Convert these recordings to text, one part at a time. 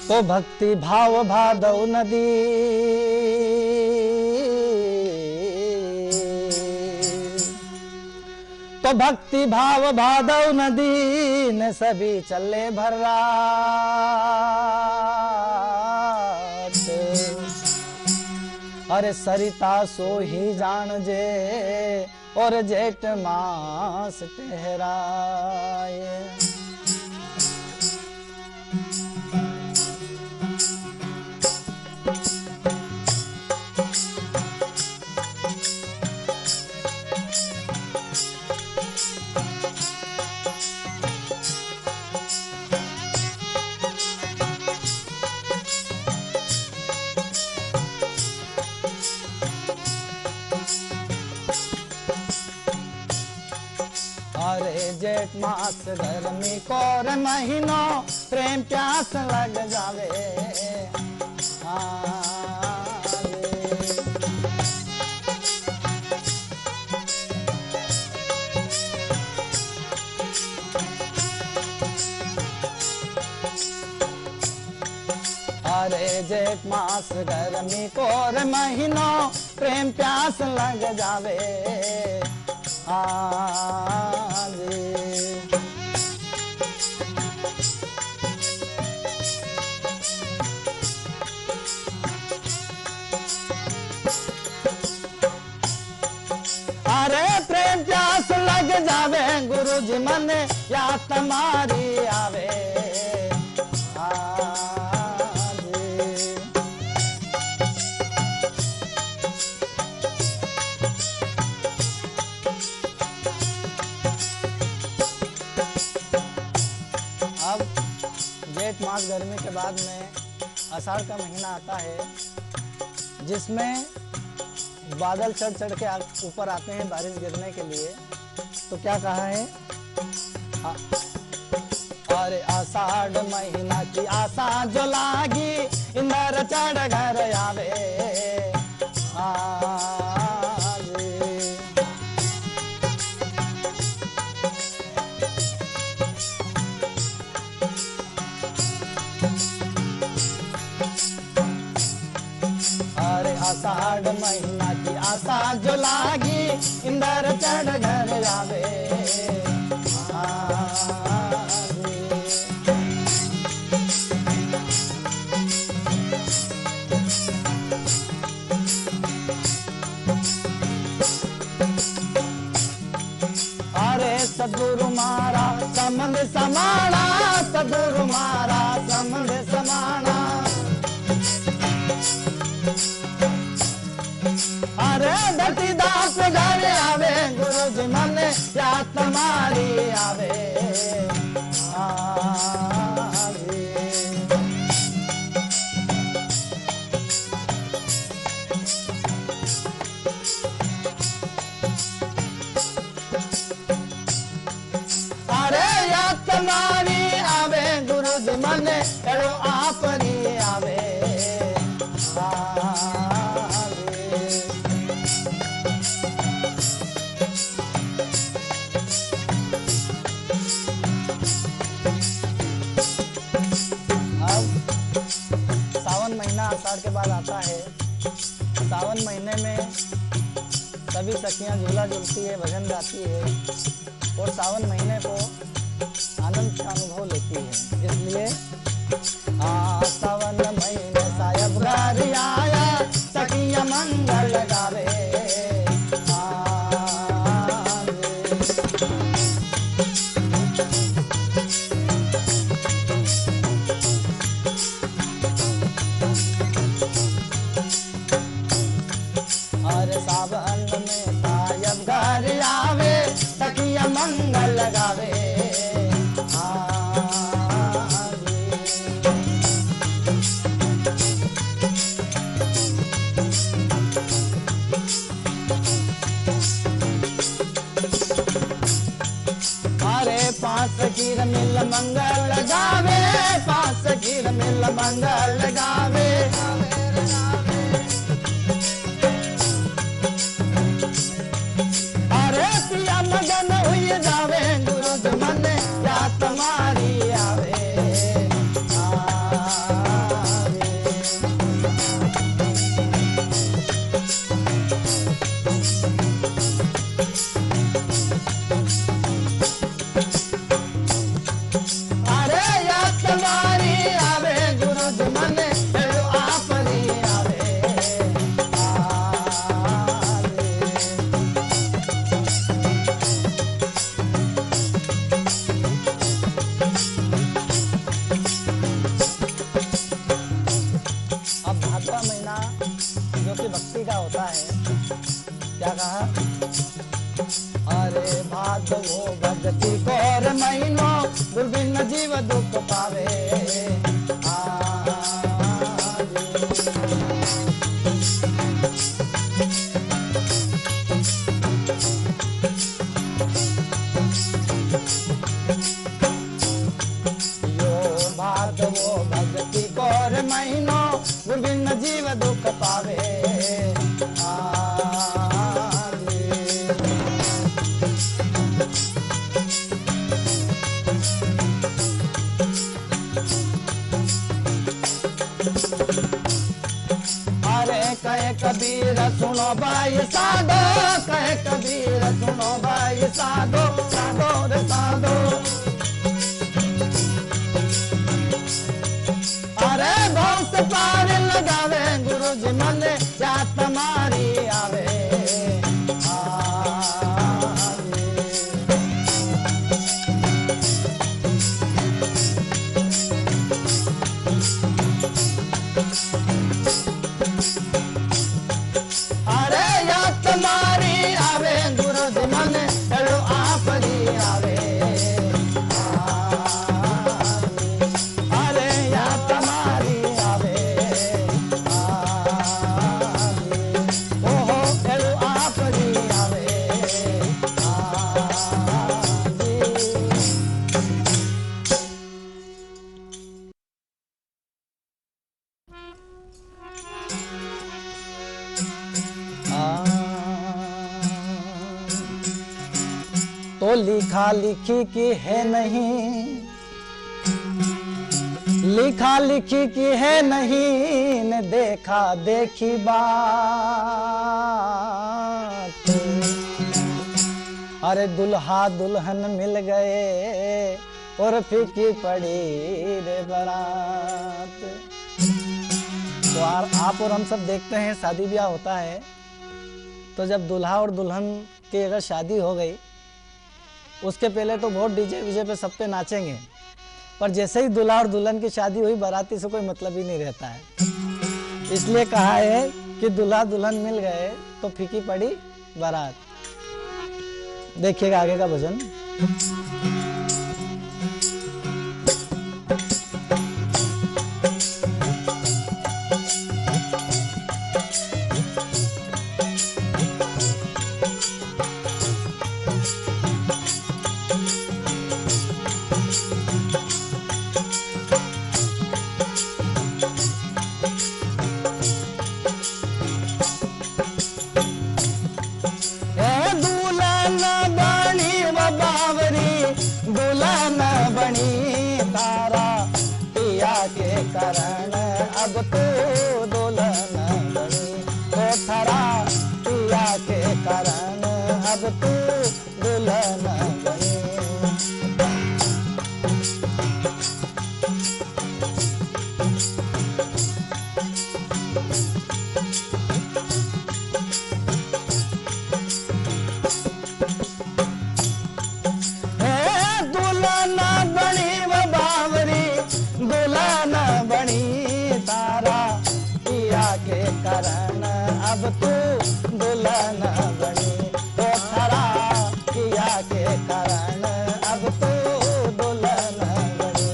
तो भक्ति भाव भादव नदी तो भक्ति भाव भादव नदी ने सभी चले भर रात। अरे सरिता सो ही जान जे और जेठ मास ठहराए। अरे जेठ मास गर्मी कोर महीनो प्रेम प्यास लग जावे। अरे जेठ मास गर्मी कोर महीनो प्रेम प्यास लग जावे। अरे प्रेम प्यास लग जावे गुरुजी मन या तुम्हारी आवे। जेठ मास गर्मी के बाद में आषाढ़ का महीना आता है, जिसमें बादल चढ़ चढ़ के ऊपर आते हैं बारिश गिरने के लिए। तो क्या कहा है? अरे आषाढ़ महीना की आशा जो लागी इंदर चढ़ घर आवे। आषाढ़ महीना की आशा जो लागी इंदर चढ़ घर आवे। अरे सदगुरु मारा संबंध समाना, सदगुरु मारा संबंध समाना। अरे धरती दास घर आवे गुरुजी मन या तुम्हारी आवे। अरे या तुम्हारी आवे गुरुजी मन एड़ो आपरी आवे। आषाढ़ के बाद आता है। सावन महीने में सभी सखियां झूला झूलती है, भजन गाती है और सावन महीने को आनंद का अनुभव लेती है। इसलिए सावन महीने सायब घर आया सखियां मंगल गावे। सावन में सायब घर आवे सखिया मंगल गावे। अरे पांच सखीर मिल मंगल गावे, पांच सखीर मिल मंगल गावे। जो कि भक्ति का होता है। क्या कहा? अरे भादवो भक्ति कोर महीनो, दुर्बिन जीव दुख पावे। भादवो भक्ति कोर महीनो, दुर्बिन जीव दुख पावे। अरे कहे कबीर सुनो भाई साधो, कहे कबीर सुनो भाई साधो, साधो रे साधो। अरे भाव से पार लगावे गुरु जी मन, क्या तुम्हारी आवे। अरे या तुम्हारी आवे गुरु जी मन, चलो आप ही आवे। तो लिखा लिखी की है नहीं, लिखा लिखी की है नहीं, ने देखा देखी बात। अरे दुल्हा दुल्हन मिल गए और फीकी पड़ी रे बारात। तो आप और हम सब देखते हैं शादी ब्याह होता है, तो जब दुल्हा और दुल्हन की अगर शादी हो गई, उसके पहले तो बहुत डीजे वीजे पे सब पे नाचेंगे, पर जैसे ही दूल्हा और दुल्हन की शादी हुई, बाराती से कोई मतलब ही नहीं रहता है। इसलिए कहा है कि दूल्हा दुल्हन मिल गए तो फीकी पड़ी बारात। देखिएगा आगे का भजन। करण अब तू दुल्हन बनी, तो थरा पिया के करण अब तू दुल्हन बनी। दुल्हन बनी वो बावरी, दुल्हन बनी तारा पिया के करण अब तू दुल्हन बनी, तो थरा पिया के करण अब तू दुल्हन बनी।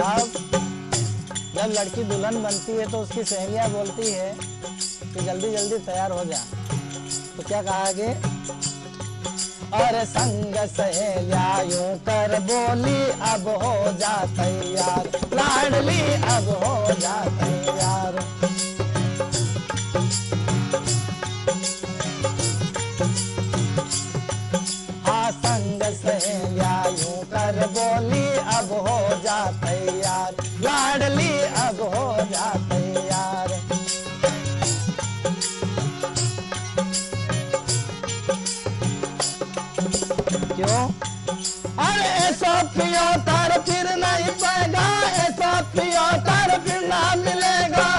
अब जब लड़की दुल्हन बनती है तो उसकी सहेलियां बोलती है कि जल्दी जल्दी तैयार हो जा। तो क्या कहा आगे? और संग सहेलिया यूं कर बोली, अब हो जा तैयार लाडली, अब हो जा तैयार। हाँ संग सहेलिया यूं कर बोली, अब हो जा तैयार लाडली, अब हो जा तैयार। क्यों? अरे ऐसा पियो तार फिर नहीं पाएगा, ऐसा पियो तार फिर ना मिलेगा।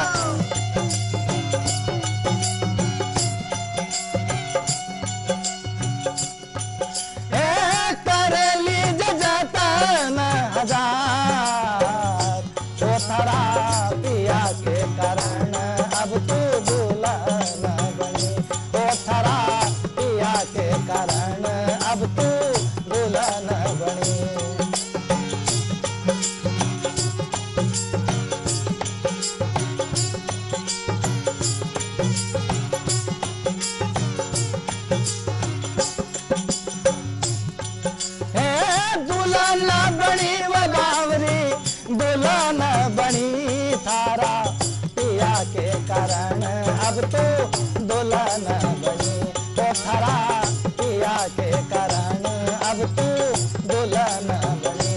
के कारण अब तू दुल्हन बनी। दुल्हन बनी वो बावरी, दुल्हन बनी थारा पिया के कारण अब तो दुल्हन बनी। तो थारा पिया के कारण अब तू दुल्हन बनी।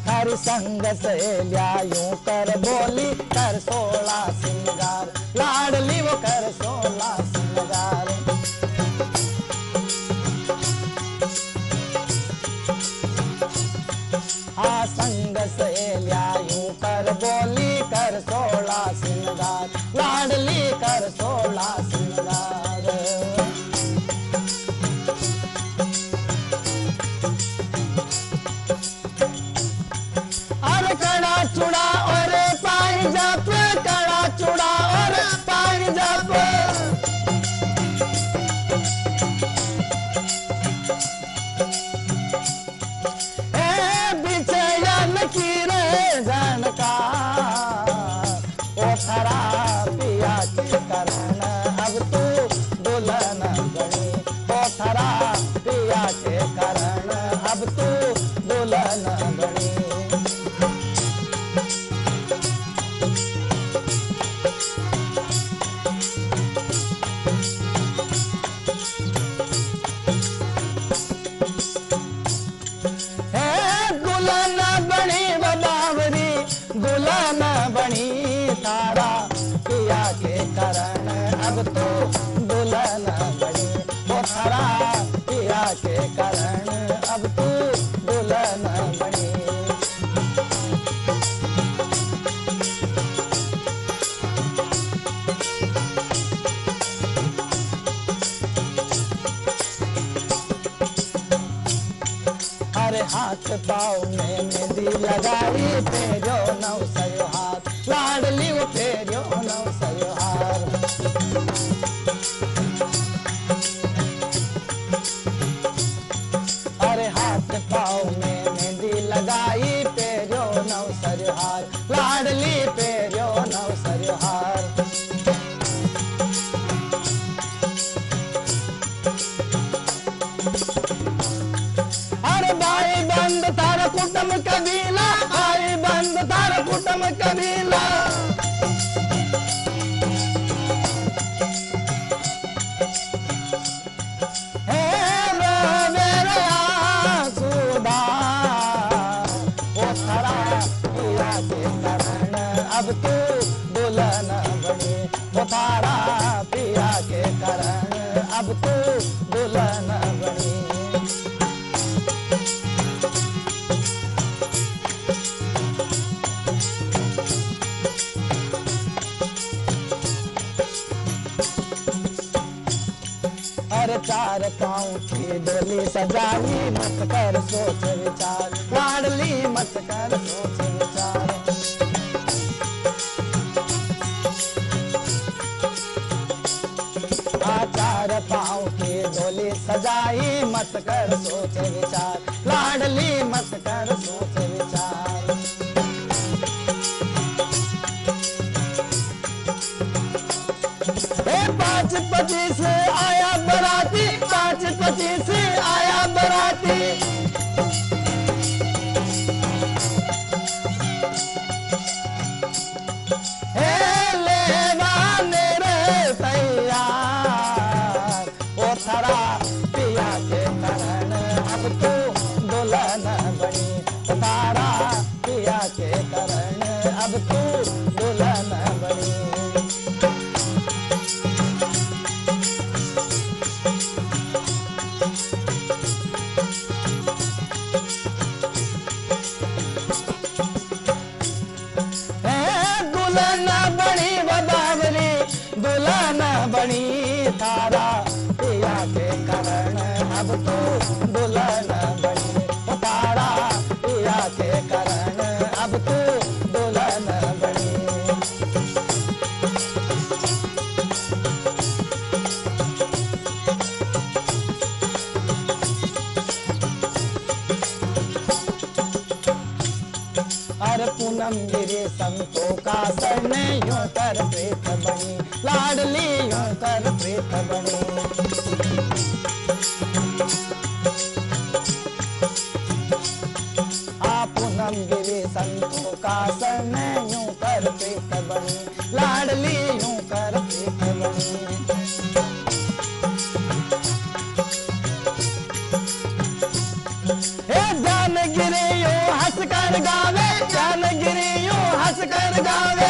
हर संग से यूं कर बोली कर 16 सिंगार, लाडली वो कर 16 सिंगार। हाँ संग से यूं कर बोली कर 16 सिंगार, लाडली कर 16 सिंगार। कड़ा चुड़ा और पानी जप, कड़ा चुड़ा और पानी जप। बिछयन की रे जानकार ओ थारा पिया के कारण अब तू दुल्हन बनी। ओ थारा पिया के कारण अब तू दुल्हन बनी। दुल्हन बनी थारा पिया के कारण अब तो दुल्हन बनी। वो थारा पिया के कारण अब तू दुल्हन बनी। अरे हाथ पाँव में मेहंदी लगाई फेरो नौ सयो हाथ, लाडली वो फेरो नौ सयो हार। अरे हाथ पाँव में मेहंदी लगाई फेरो नौ सयो हार, लाडली फेरो नौ सयो हार। भाई बंद तार कुटुंब कबीला, भाई बंद तार कुटुंब कबीला। हे रो मेरे आंसूदार ओ थारा पिया के कारण अब तू दुल्हन बनी। ओ थारा पिया के कारण अब तू दुल्हन बनी। अरे चार पाँव की डोली सजाई मत कर सोच विचार, लाडली मत कर सोच विचार। चार पाँव की डोली सजाई मत कर सोच विचार, लाडली मत कर सोच विचार। 5-25 आया बराती, 5-25 आया बराती। लेवाने रे तैयार ओ थारा पिया के कारण अब तू दुल्हन बनी। तारा पिया के कारण अब तू दुल्हन बनी। दुल्हन बनी थारा पिया के कारण अब तू दुल्हन बनी, उतारा पिया के कारण अब तू दुल्हन बनी। हर पूनम गिरे संतों का सरने यूं कर प्रीत बनी, लाडली यूं कर प्रीत बनी। पूनम गिरे संतों का सरने यूं कर प्रीत बनी, लाडली यूं कर प्रीत बनी। जान गिरे यूं हंस कर गावे, जान गिरे यूं हंस कर गावे।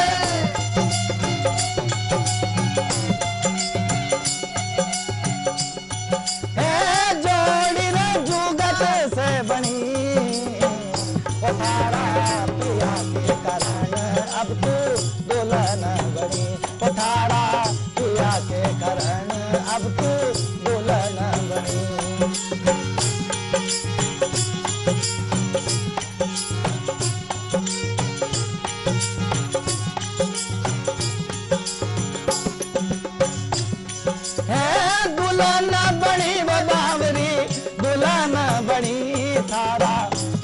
जोड़ी रे जुगत से बनी, उठारा पिया के कारण अब तू दुल्हन बनी, उठारा पिया के कारण अब तू दुल्हन बनी। दुल्हन बनी बदावरी, दुल्हन बनी थारा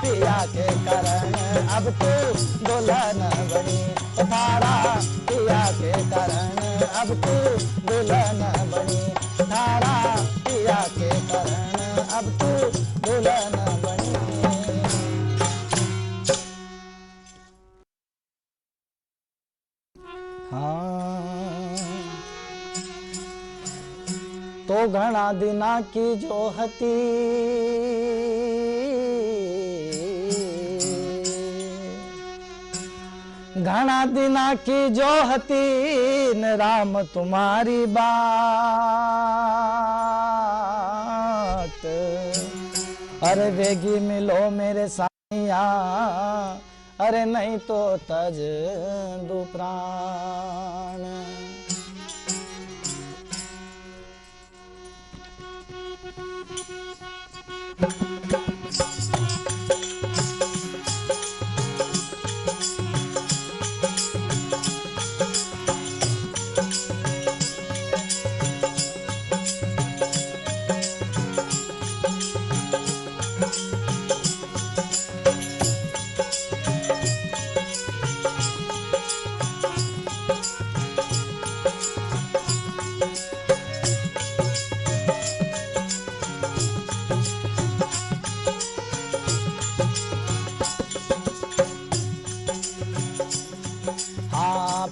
पिया के कारण अब तू दुल्हन बनी, थारा पिया के कारण अब तू दुल्हन बनी, थारा पिया के कारण अब तू दुल्हन बनी। तो घना दिना की जो हती, घना दिना की जो हती न राम तुम्हारी बात। अरे वेगी मिलो मेरे साइया, अरे नहीं तो तज दू प्राण।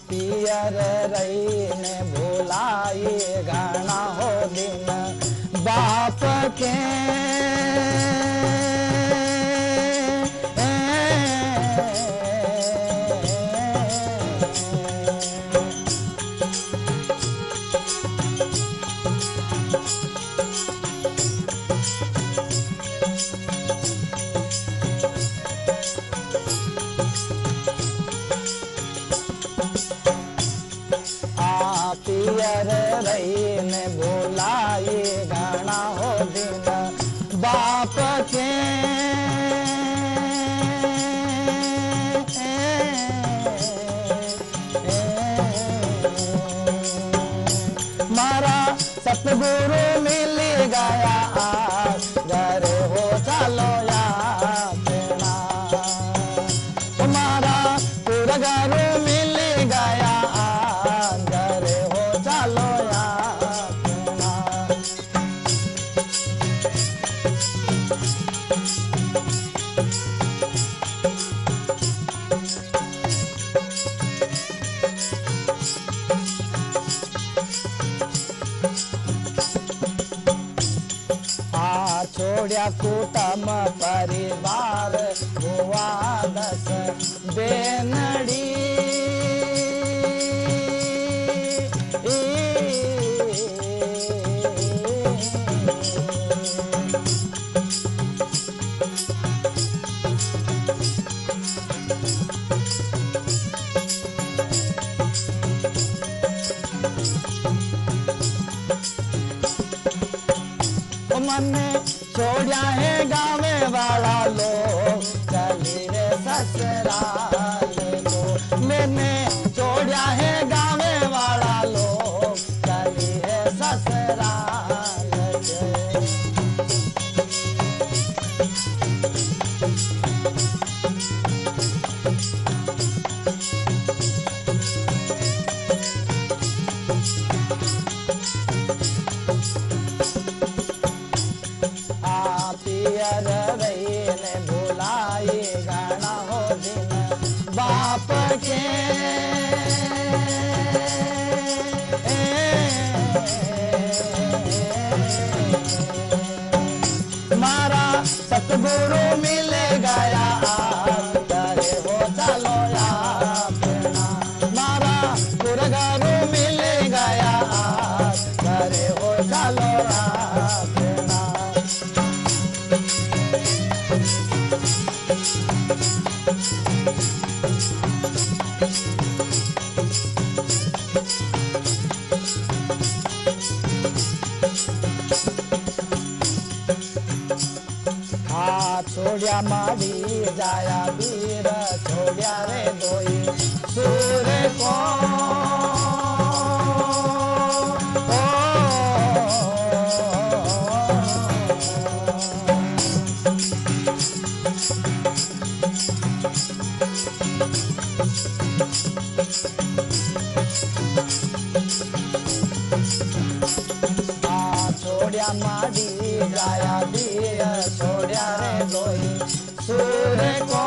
पियर रही ने भुलाए गाना हो दिन बाप के। पियर रही ने बोलाए गाना हो दिन बाप के। मारा सतगुरु मिल गया घर हो चलो या तेना। तुम्हारा पूरा घर मिल गया छोड़िया कुटुंब परिवार हुआ 10 बेनड़ी। मन लोग चली रे ससुराल को। मैंने छोड़ा है गावे वाला लोग चली रे ससुराल के। पियर रही ने भुलाई गाना हो दिन बाप के। मारा सतगुरु मिल गया करे हो चलो अपना। मारा गुरगुरु मिल गया करे हो चलो अपना। छोड़िया मारी जाया वीर छोड़िया रे दोई सूर को। छोड़िया मारी जाया वीर छोड़िया रे दोई सूर को।